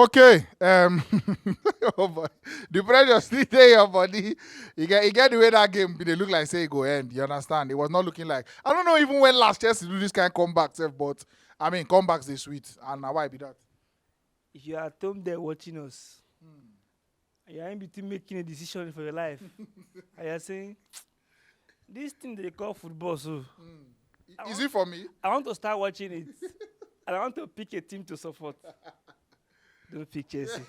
Okay. Oh boy. The pressure still there your body. You get the way that game they look like say it go end. You understand? It was not looking like I don't know even when last Chelsea do this kind of comeback, sef, but I mean comebacks they sweet. And now why be that? If you are at home there watching us, and you are in between making a decision for your life, and you are saying, this thing they call football, so I Is want, it for me? I want to start watching it, and I want to pick a team to support. Don't pick Chelsea.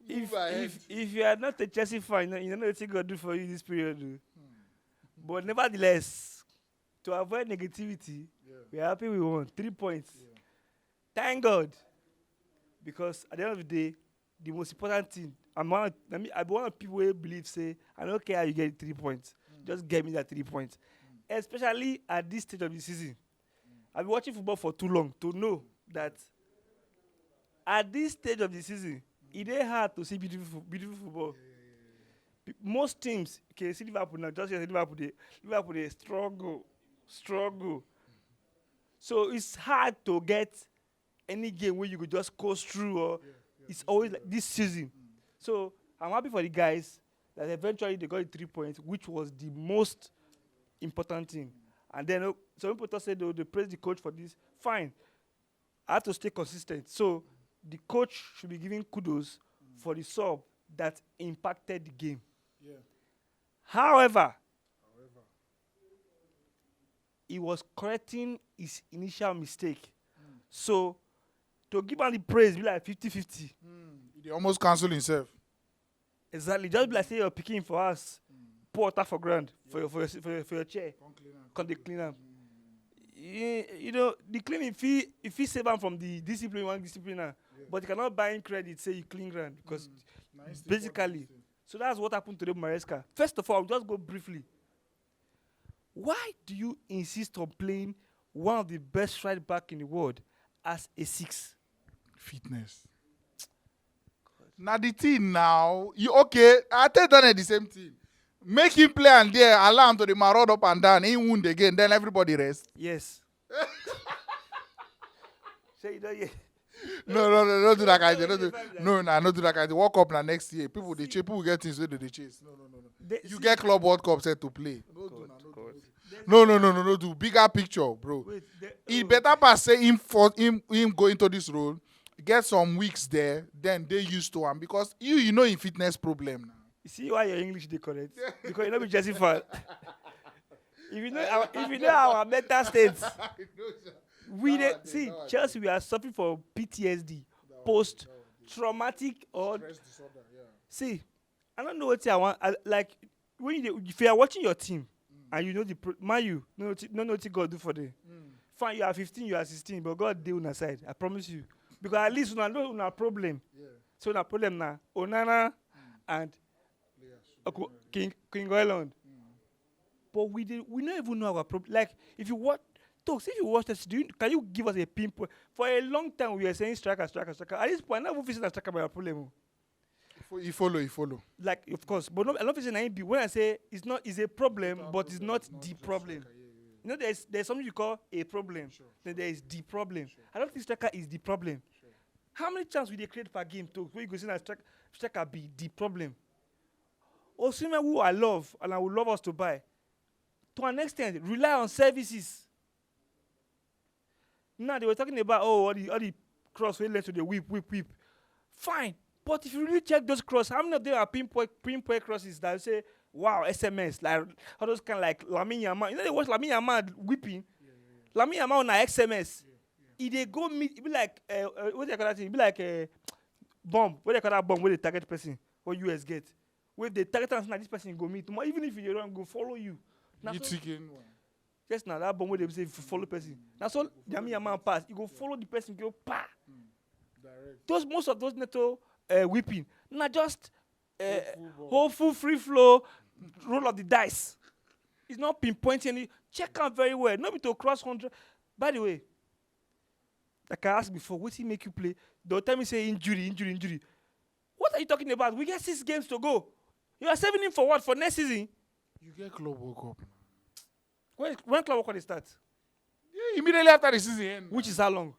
Move ahead. If you are not a Chelsea fan, you don't know what God do for you this period. But nevertheless, to avoid negativity, we are happy we won 3 points. Thank God, because at the end of the day, the most important thing. I'm one of the people who believe say I don't care how you get 3 points, just get me that 3 points. Especially at this stage of the season, I've been watching football for too long to know that at this stage of the season, it is hard to see beautiful football. Most teams, okay, see Liverpool now, just yesterday Liverpool they struggle. So it's hard to get any game where you could just coast through, or it's always like this season. So I'm happy for the guys that eventually they got the 3 points, which was the most important thing. And then some people thought said they praise the coach for this. Fine, I have to stay consistent. So the coach should be giving kudos for the sub that impacted the game. Yeah. However, he was correcting his initial mistake. So to give him the praise, be like 50-50. He almost cancel himself. Exactly. Just be like say you're picking for us. Pour water for ground for your chair. Come they clean up. You know, the cleaning if he save him from the discipline, one discipliner, but you cannot buy him credit, say you clean ground because basically. So that's what happened to the Maresca. First of all, I'll just go briefly. Why do you insist on playing one of the best right back in the world as a 6? Fitness. Now the thing now, you okay? I tell done the same thing. Make him play and there, allow him to the maraud up and down, he wound again, then everybody rest. Yes. So you know, yeah. No, don't do that kind of thing. Not do that kind of thing. Walk up now next year. People they chase, people get things where they chase. No. You get Club World Cup set to play. No, do bigger picture, bro. Wait, He better pass say him go into this role, get some weeks there, then they used to him because you know in fitness problem now. you see why your English they correct? Because you know be Jesse fan. If you know our mental states, see Chelsea we are suffering from PTSD, post traumatic or see. I don't know what I want. Like when if you are watching your team and you know you know what God do for them. Fine, you are 15, you are 16, but God deal on the side. I promise you. Because at least you know una problem. So una problem now. Onana and King Island. But we don't even know our problem. Like if you watch this, can you give us a pinpoint? For a long time we were saying striker. At this point, I'm not facing a striker by a problem. You follow. Like of course, but I'm not facing an B. When I say it's a problem, but it's not the problem. You know, there's something you call a problem. Then there is the problem. I don't think striker is the problem. How many chances will they create per game to where you go see that striker be the problem? Osimhen, who I love and I would love us to buy, to an extent, rely on services. Now they were talking about all the cross we learn to the whip. Fine. But if you really check those crosses, how many of them are pinpoint crosses that say, wow, SMS, like all those kind of like Lamine Yamal. You know they watch Lamine Yamal whipping. Lamine Yamal on a XMS. If they go meet, it be like what they call that thing? It be like a bomb. What they call that bomb where they target person or US get. Where they target and this person go meet. Even if you don't go follow you. You taking one. Just now that bomb where they say if you follow person. That's all Lamine Yamal pass. You go follow the person, go pa. Direct. Most of those netto whipping. Not just whole full free flow, roll of the dice. It's not pinpointing any. Check out very well. Not be to cross 100. By the way, like I asked before, what make you play? They'll tell me say injury. What are you talking about? We get 6 games to go. You are saving him for what? For next season? You get Club World Cup. When Club World Cup starts? Yeah, immediately after the season end. Which is how long?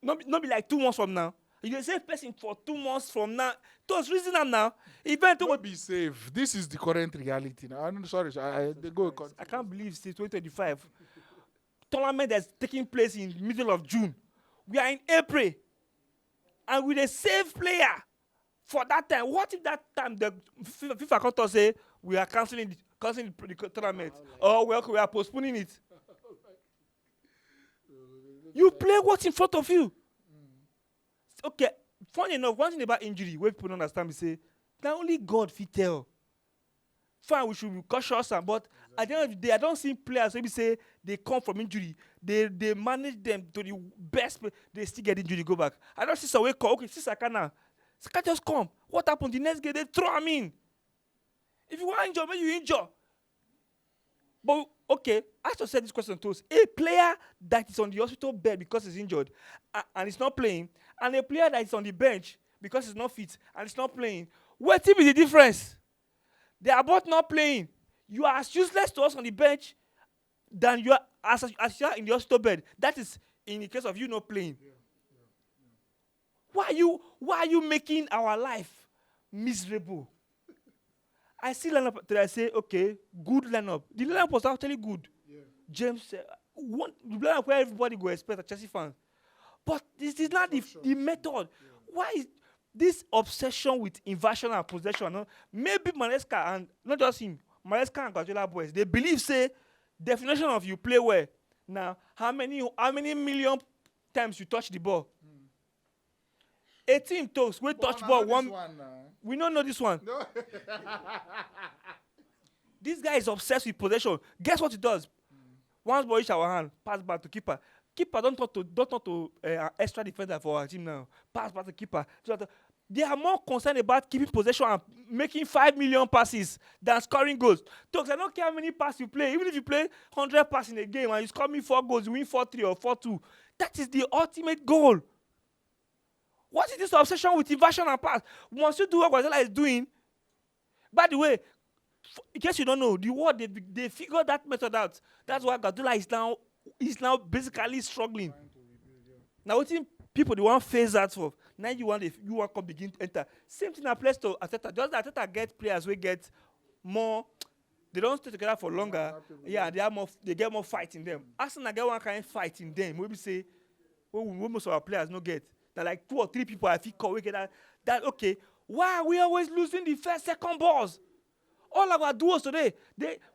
Not be like 2 months from now. You the same person for 2 months from now. Those reason am now. Event Don't be safe. This is the current reality now. I'm sorry, they go. I can't believe it's 2025. Tournament that's taking place in middle of June. We are in April. And with a safe player for that time. What if that time the FIFA come to say we are cancelling the tournament? Or we are postponing it. You play what's in front of you. Okay, funny enough, one thing about injury where people don't understand me say, not only God fit tell. Fine, we should be cautious, but at the end of the day, I don't see players maybe say they come from injury, they manage them to the best, they still get injury, go back. I don't see some way call, okay, see Saka now. Saka just come. What happened? The next game, they throw him in. If you want injure, maybe you injure. But, okay, I have to say this question to us. A player that is on the hospital bed because he's injured and he's not playing, and a player that is on the bench because he's not fit and he's not playing, what will be the difference? They are both not playing. You are as useless to us on the bench than you are as you are in the hospital bed. That is in the case of you not playing. Why are you making our life miserable? I see lineup that I say, okay, good lineup. The lineup was actually good. Yeah. James said, the lineup where everybody go expect a Chelsea fan. But this is not the method. Yeah. Why is this obsession with inversion and possession? No? Maybe Maresca and not just him, Maresca and Guardiola boys, they believe say definition of you play well. Now, how many million times you touch the ball? 18 toes, we touch ball one. We don't know this one. No. This guy is obsessed with possession. Guess what he does? Once ball reach our hand, pass back to keeper. Keeper don't talk to extra defender for our team now. Pass back to keeper. They are more concerned about keeping possession and making 5 million passes than scoring goals. Talks, I don't care how many passes you play. Even if you play 100 passes in a game and you score me 4 goals, you win 4-3 or 4-2. That is the ultimate goal. What is this obsession with inversion and pass? Once you do what Guardiola is doing, by the way, in case you don't know, the world they figured that method out. That's why Guardiola is now basically struggling. Now, what people they want to phase that for? Now you want to begin to enter. Same thing applies to Arteta. Just that Arteta get players we get more. They don't stay together for longer. Yeah, they get more fight in them. Arsenal get one kind of fight in them. We say, we most of our players no get. That like 2 or 3 people I feel we get that okay. Why are we always losing the first, second balls? All our duos today,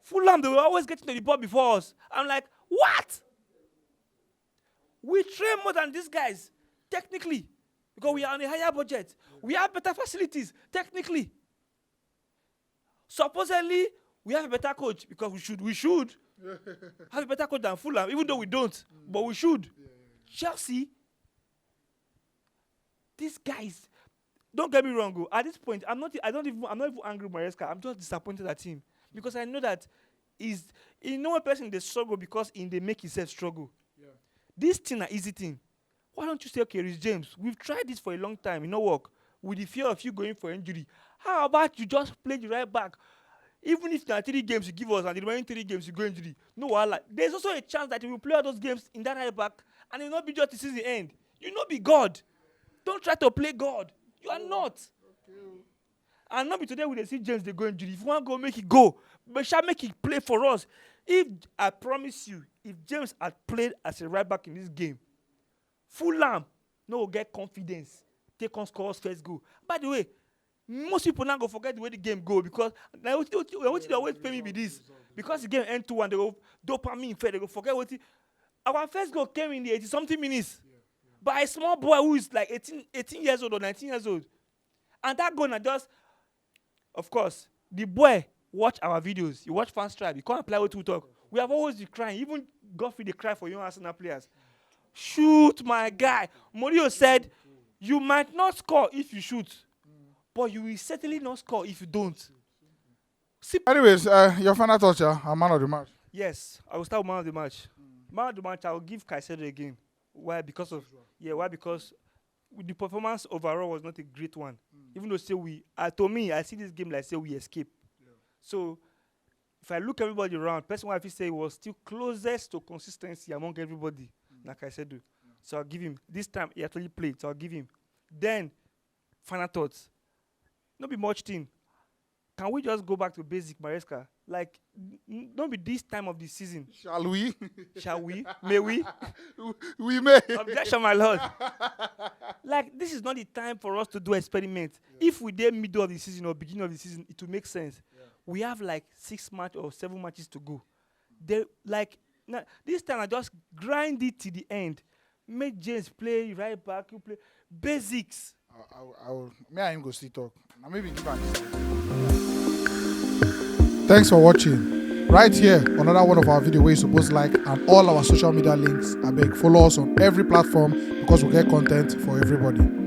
Fulham, they were always getting to the ball before us. I'm like, what? We train more than these guys, technically, because we are on a higher budget. We have better facilities, technically. Supposedly, we have a better coach because we should have a better coach than Fulham, even though we don't, but we should. Chelsea. These guys, don't get me wrong. At this point, I'm not even angry with Maresca. I'm just disappointed at him because I know that one person they struggle because they make himself struggle. Yeah. This thing an easy thing. Why don't you say, okay, Rhys James, we've tried this for a long time, it no work. With the fear of you going for injury, how about you just play the right back? Even if there are 3 games you give us and the remaining 3 games you go injury, no wahala. There's also a chance that you will play all those games in that right back and it will not be just the season end. You not be God. Don't try to play God. You are not. Okay. And not be today when they see James, they go injury. If you want to go, make it go. But shall make it play for us. I promise you, if James had played as a right back in this game, Fulham no will get confidence. Take on scores first goal. By the way, most people now go forget the way the game go because now what they always pay me with this. Because the game end 2-1, they go dopamine fair, they go forget what our first goal came in the 80-something minutes. By a small boy who is like 18 years old or 19 years old. And that goal just, of course, the boy watch our videos. You watch Fans Tribe. You can't apply what we talk. We have always been crying. Even Godfrey, they cry for young Arsenal players. Shoot, my guy. Mourinho said, you might not score if you shoot. But you will certainly not score if you don't. Anyways, your final thoughts, man of the match. Yes, I will start with man of the match. Man of the match, I will give Caicedo again. Why? Because the performance overall was not a great one. Even though to me, I see this game like say we escape. Yeah. So if I look everybody around, person I feel say was still closest to consistency among everybody, like I said. So I'll give him. This time he actually played, so I'll give him. Then, final thoughts. Not be much thing. Can we just go back to basic, Maresca? Like, don't be this time of the season. Shall we? Shall we? May we? We may. Objection, my lord. Like, this is not the time for us to do experiment. If we did middle of the season or beginning of the season, it will make sense. We have like 6 matches or 7 matches to go. They like this time I just grind it to the end. Make James play right back. You play basics. I will. May I him go see talk? Now maybe give am. Thanks for watching. Right here, another one of our videos where you're supposed to like, and all our social media links. I beg, follow us on every platform because we get content for everybody.